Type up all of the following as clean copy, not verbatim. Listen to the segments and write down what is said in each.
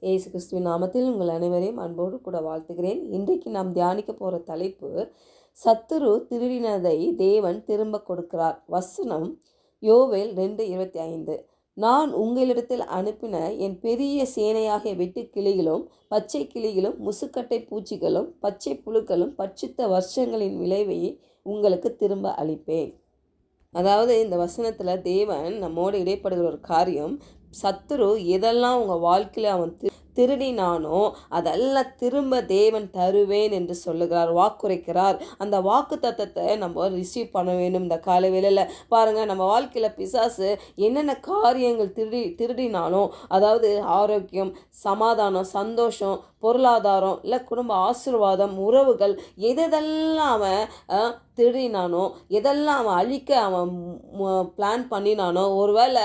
இயேசு கிறிஸ்துவின் நாமத்தில் உங்கள் அனைவரையும் அன்போடு கூட வாழ்த்துகிறேன். இன்றைக்கு நாம் தியானிக்க போகிற தலைப்பு, சத்துரு திருடினதை தேவன் திரும்ப கொடுக்கிறார். வசனம் யோவேல் 2:25. நான் உங்களிடத்தில் அனுப்பின என் பெரிய சேனையாகிய வெட்டு கிளிகளும் பச்சை கிளிகளும் முசுக்கட்டை பூச்சிகளும் பச்சை புழுக்களும் பட்சித்த வருஷங்களின் விளைவை உங்களுக்கு திரும்ப அளிப்பேன். அதாவது இந்த வசனத்தில் தேவன் நம்மோடு இடைப்படுகிற ஒரு காரியம், சத்துரு எதெல்லாம் உங்கள் வாழ்க்கையில் அவன் திருடினானோ அதெல்லாம் திரும்ப தேவன் தருவேன் என்று சொல்லுகிறார், வாக்குரைக்கிறார். அந்த வாக்கு தத்தத்தை நம்ம ரிசீவ் பண்ண வேண்டும். இந்த காலை வேளையில் பாருங்கள், நம்ம வாழ்க்கையில் பிசாசு என்னென்ன காரியங்கள் திருடினாலும், அதாவது ஆரோக்கியம், சமாதானம், சந்தோஷம், பொருளாதாரம், இல்லை குடும்ப ஆசீர்வாதம், உறவுகள், எதெல்லாம் அவன் திருடினானோ, எதெல்லாம் அவன் அழிக்க அவன் பிளான் பண்ணினானோ, ஒருவேளை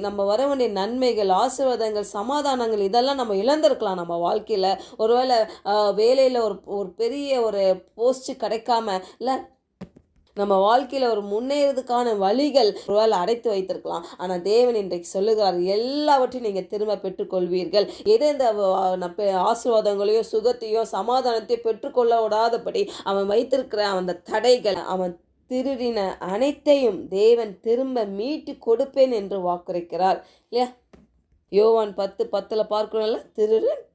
நம்ம வர வேண்டிய நன்மைகள், ஆசீர்வாதங்கள், சமாதானங்கள் இதெல்லாம் நம்ம இழந்திருக்கலாம். நம்ம வாழ்க்கையில் ஒருவேளை வேலையில் ஒரு பெரிய ஒரு போஸ்ட் கிடைக்காம, இல்லை நம்ம வாழ்க்கையில் ஒரு முன்னேறதுக்கான வழிகள் ஒருவேளை அடைத்து வைத்திருக்கலாம். ஆனால் தேவன் இன்றைக்கு சொல்லுகிறார், எல்லாவற்றையும் நீங்கள் திரும்ப பெற்றுக்கொள்வீர்கள். எந்த ஆசீர்வாதங்களையோ சுகத்தையோ சமாதானத்தையோ பெற்றுக்கொள்ள விடாதபடி அவன் வைத்திருக்கிற அந்த தடைகள், அவன் திருடின அனைத்தையும் தேவன் திரும்ப மீட்டு கொடுப்பேன் என்று வாக்குரைக்கிறார் இல்லையா? யோவான் 10:10 பார்க்கணும்ல,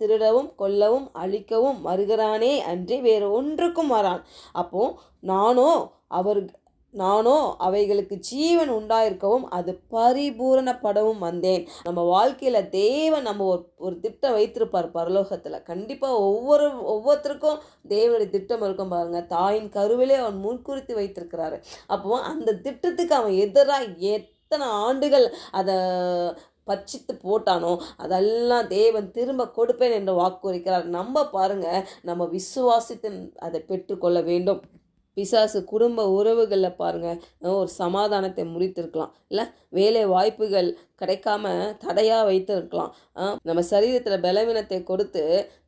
திருடவும் கொல்லவும் அழிக்கவும் வருகிறானே அன்றி வேறு ஒன்றுக்கும் வரான். அப்போ நானோ அவைகளுக்கு ஜீவன் உண்டாயிருக்கவும் அது பரிபூரணப்படவும் வந்தேன். நம்ம வாழ்க்கையில் தேவன் நம்ம ஒரு திட்டம் வைத்திருப்பார் பரலோகத்தில். கண்டிப்பாக ஒவ்வொருத்தருக்கும் தேவனுடைய திட்டம் இருக்கும் பாருங்கள். தாயின் கருவிலே அவன் முன்குறித்து வைத்திருக்கிறாரு. அப்போ அந்த திட்டத்துக்கு அவன் எதிராக எத்தனை ஆண்டுகள் அதை பட்சித்து போட்டானோ அதெல்லாம் தேவன் திரும்ப கொடுப்பேன் என்று வாக்குறுக்கிறார். நம்ம பாருங்க, நம்ம விசுவாசித்து அதை பெற்றுக்கொள்ள வேண்டும். பிசாசு குடும்ப உறவுகளில் பாருங்கள், ஒரு சமாதானத்தை முறித்திருக்கலாம், இல்லை வேலை வாய்ப்புகள் கிடைக்காம தடையாக வைத்திருக்கலாம், நம்ம சரீரத்தில் பலவீனத்தை கொடுத்து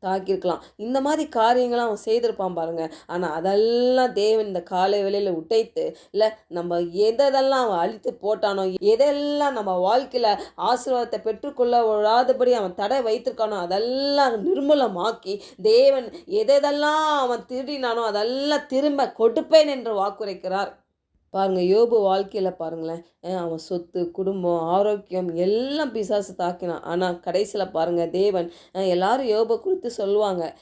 தாக்கியிருக்கலாம். இந்த மாதிரி காரியங்களை அவன் செய்திருப்பான் பாருங்கள். ஆனால் அதெல்லாம் தேவன் இந்த காலை வேளையில் உடைத்து, இல்லை நம்ம எதெல்லாம் அவன் அழித்து போட்டானோ, எதெல்லாம் நம்ம வாழ்க்கையில் ஆசீர்வாதத்தை பெற்றுக்கொள்ள விடாதபடி அவன் தடை வைத்திருக்கானோ அதெல்லாம் நிர்மூலமாக்கி தேவன் எதெல்லாம் அவன் திருடினானோ அதெல்லாம் திரும்ப கொடுப்பேன் என்று வாக்குரைக்கிறார். பாருங்கள், யோபு வாழ்க்கையில் பாருங்களேன், அவன் சொத்து, குடும்பம், ஆரோக்கியம் எல்லாம் பிசாசு தாக்கினான். ஆனால் கடைசியில் பாருங்கள், தேவன் எல்லாரும் யோபை குறித்து சொல்லுவாங்க,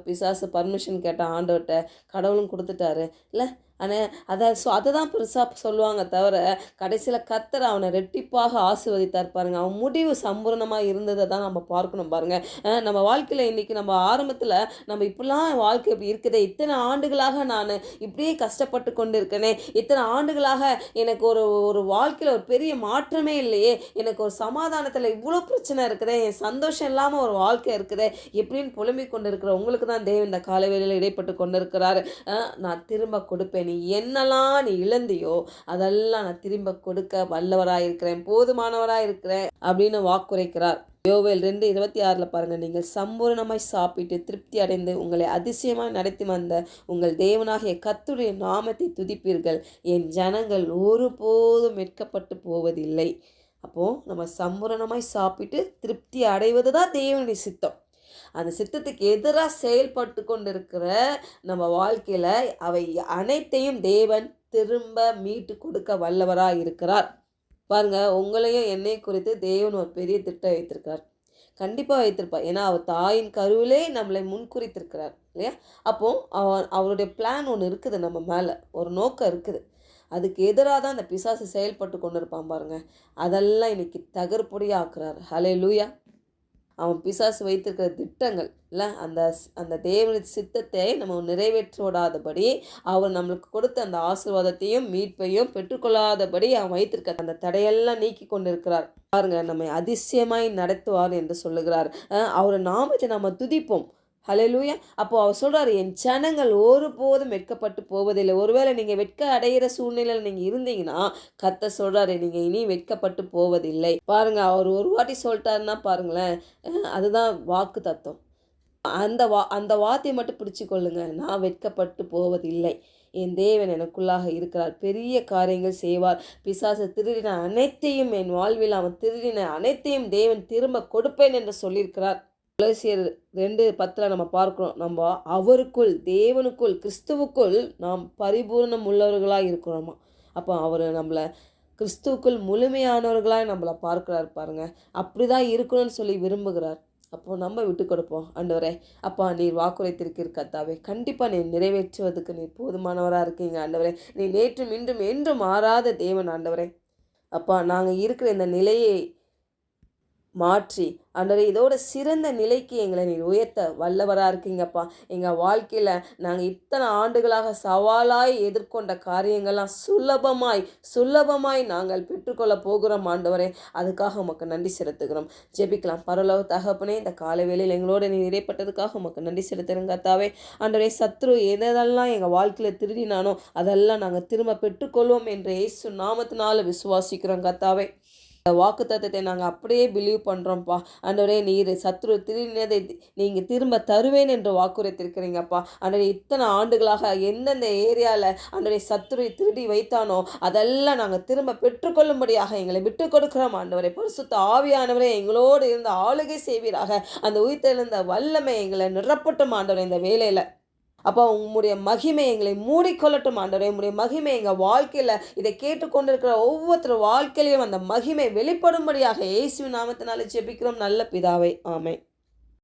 பிசாசு பர்மிஷன் கேட்டான் ஆண்டவர்கிட்ட, கடவுளும் கொடுத்துட்டாரு இல்லை. ஆனால் அதை தான் பெருசாக சொல்லுவாங்க தவிர கடைசியில் கர்த்தர் அவனை ரெட்டிப்பாக ஆசீர்வதித்தார் பாருங்க. அவன் முடிவு சம்பூர்ணமாக இருந்ததை தான் நம்ம பார்க்கணும் பாருங்கள். நம்ம வாழ்க்கையில் இன்றைக்கி நம்ம ஆரம்பத்தில் நம்ம இப்படிலாம் வாழ்க்கை இப்படி இருக்குதே, இத்தனை ஆண்டுகளாக நான் இப்படியே கஷ்டப்பட்டு கொண்டு இருக்கேனே, இத்தனை ஆண்டுகளாக எனக்கு ஒரு வாழ்க்கையில் ஒரு பெரிய மாற்றமே இல்லையே, எனக்கு ஒரு சமாதானத்தில் இவ்வளோ பிரச்சனை இருக்குதே, என் சந்தோஷம் இல்லாமல் ஒரு வாழ்க்கை இருக்குதே எப்படின்னு புலம்பிக் கொண்டு இருக்கிற உங்களுக்கு தான் தேவன் இந்த காலவேளையில் இடைப்பட்டு கொண்டு இருக்கிறாரு. நான் திரும்ப கொடுப்பேன், நீ என்னெல்லாம் நீ இழந்தியோ அதெல்லாம் நான் திரும்ப கொடுக்க வல்லவராயிருக்கிறேன், போதுமானவராயிருக்கிறேன் அப்படின்னு வாக்குரைக்கிறார். யோவேல் 2:26 பாருங்க, நீங்கள் சம்பூர்ணமாய் சாப்பிட்டு திருப்தி அடைந்து உங்களை அதிசயமாய் நடத்தி வந்த உங்கள் தேவனாகிய கர்த்தருடைய நாமத்தை துதிப்பீர்கள், என் ஜனங்கள் ஒருபோதும் வெட்கப்பட்டு போவதில்லை. அப்போது நம்ம சம்பூர்ணமாய் சாப்பிட்டு திருப்தி அடைவது தான் தேவனுடைய சித்தம். அந்த சித்தத்துக்கு எதிராக செயல்பட்டு கொண்டிருக்கிற நம்ம வாழ்க்கையில் அவை அனைத்தையும் தேவன் திரும்ப மீட்டு கொடுக்க வல்லவராக இருக்கிறார். பாருங்கள், உங்களையும் என்னை குறித்து தேவன் ஒரு பெரிய திட்டம் வைத்திருக்கார். கண்டிப்பாக வைத்திருப்பார். ஏன்னா அவர் தாயின் கருவிலே நம்மளை முன்குறித்திருக்கிறார் இல்லையா? அப்போது அவருடைய பிளான் ஒன்று இருக்குது, நம்ம மேலே ஒரு நோக்கம் இருக்குது. அதுக்கு எதிராக தான் அந்த பிசாசு செயல்பட்டு கொண்டு இருப்பான் பாருங்கள். அதெல்லாம் இன்னைக்கு தகர்பொடியாக ஆக்குறார். ஹல்லேலூயா. அவன் பிசாசு வைத்திருக்கிற திட்டங்கள் இல்லை, அந்த தேவனுடைய சித்தத்தை நம்ம நிறைவேற்ற விடாதபடி, அவர் நம்மளுக்கு கொடுத்த அந்த ஆசீர்வாதத்தையும் மீட்பையும் பெற்றுக்கொள்ளாதபடி அவன் வைத்திருக்க அந்த தடையெல்லாம் நீக்கி கொண்டிருக்கிறார் பாருங்க. நம்மை அதிசயமாய் நடத்துவார் என்று சொல்லுகிறார். அவர் நாமத்தை நம்ம துதிப்போம். ஹல்லேலூயா. அப்போது அவர் சொல்கிறார், என் ஜனங்கள் ஒருபோதும் வெட்கப்பட்டு போவதில்லை. ஒருவேளை நீங்கள் வெட்க அடைகிற சூழ்நிலையில் நீங்கள் இருந்தீங்கன்னா கர்த்தர் சொல்கிறாரு, நீங்கள் இனி வெட்கப்பட்டு போவதில்லை. பாருங்கள், அவர் ஒரு வாட்டி சொல்லிட்டாருன்னா பாருங்களேன், அதுதான் வாக்கு தத்துவம். அந்த வார்த்தையை மட்டும் பிடிச்சு கொள்ளுங்க, நான் வெட்கப்பட்டு போவதில்லை. என் தேவன் எனக்குள்ளாக இருக்கிறார், பெரிய காரியங்கள் செய்வார். பிசாசு திருடின அனைத்தையும் என் வாழ்வில் அவன் திருடின அனைத்தையும் தேவன் திரும்ப கொடுப்பேன் என்று சொல்லியிருக்கிறார். கொலோசியர் 2:10 நம்ம பார்க்கிறோம், நம்ம அவருக்குள், தேவனுக்குள், கிறிஸ்துவுக்குள் நாம் பரிபூர்ணம் உள்ளவர்களாக இருக்கிறோமா. அப்போ அவர் நம்மளை கிறிஸ்துவுக்குள் முழுமையானவர்களாக நம்மளை பார்க்குறாரு பாருங்க. அப்படி தான் இருக்கணும்னு சொல்லி விரும்புகிறார். அப்போது நம்ம விட்டு கொடுப்போம். ஆண்டவரே, அப்பா நீர் வாக்குரைத்திருக்கிற கர்த்தாவே, கண்டிப்பாக நீ நிறைவேற்றுவதற்கு நீ போதுமானவராக இருக்கீங்க ஆண்டவரே. நீ நேற்றும் இன்றும் என்றும் மாறாத தேவன் ஆண்டவரே. அப்பா நாங்கள் இருக்கிற இந்த நிலையை மாற்றி ஆண்டவரே இதோட சிறந்த நிலைக்கு எங்களை நீர் உயர்த்த வல்லவராக இருக்கீங்கப்பா. எங்கள் வாழ்க்கையில் நாங்கள் இத்தனை ஆண்டுகளாக சவாலாய் எதிர்கொண்ட காரியங்கள்லாம் சுலபமாய் நாங்கள் பெற்றுக்கொள்ள போகிறோம் ஆண்டவரே. அதுக்காக உமக்கு நன்றி செலுத்துகிறோம். ஜெபிக்கலாம். பரலோக தகப்பனே, இந்த காலை வேளையில் எங்களோட நீ இடைப்பட்டதுக்காக உமக்கு நன்றி செலுத்துகிறோம் கர்த்தாவே. ஆண்டவரே, சத்ரு எதெல்லாம் எங்கள் வாழ்க்கையில் திருடினானோ அதெல்லாம் நாங்கள் திரும்ப பெற்றுக்கொள்வோம் என்று இயேசு நாமத்தினால விசுவாசிக்கிறோம் கர்த்தாவே. இந்த வாக்குத்தத்தத்தை நாங்கள் அப்படியே பிலீவ் பண்ணுறோம்ப்பா. ஆண்டவரே, நீர் சத்ரு திருடினதை நீங்கள் திரும்ப தருவேன் என்று வாக்குறுத்திருக்கிறீங்கப்பா. ஆண்டவரே, இத்தனை ஆண்டுகளாக எந்தெந்த ஏரியாவில் ஆண்டவரே சத்ரு திருடி வைத்தானோ அதெல்லாம் நாங்கள் திரும்ப பெற்றுக்கொள்ளும்படியாக எங்களை விட்டு கொடுக்குறோம் ஆண்டவரே. பரிசுத்த ஆவியானவரே எங்களோடு இருந்து ஆளுகை செய்வீராக. அந்த உயிர்த்தெழுந்த வல்லமை எங்களை நிரப்பட்டும் ஆண்டவரே இந்த வேலையில். அப்போ உம்முடைய மகிமை எங்களை மூடிக்கொள்ளட்டும் ஆண்டவரே. உம்முடைய மகிமை எங்கள் வாழ்க்கையில் இதை கேட்டுக்கொண்டிருக்கிற ஒவ்வொருத்தர் வாழ்க்கையிலையும் அந்த மகிமை வெளிப்படும்படியாக இயேசுவின் நாமத்தினாலே ஜெபிக்கிறோம் நல்ல பிதாவே. ஆமென்.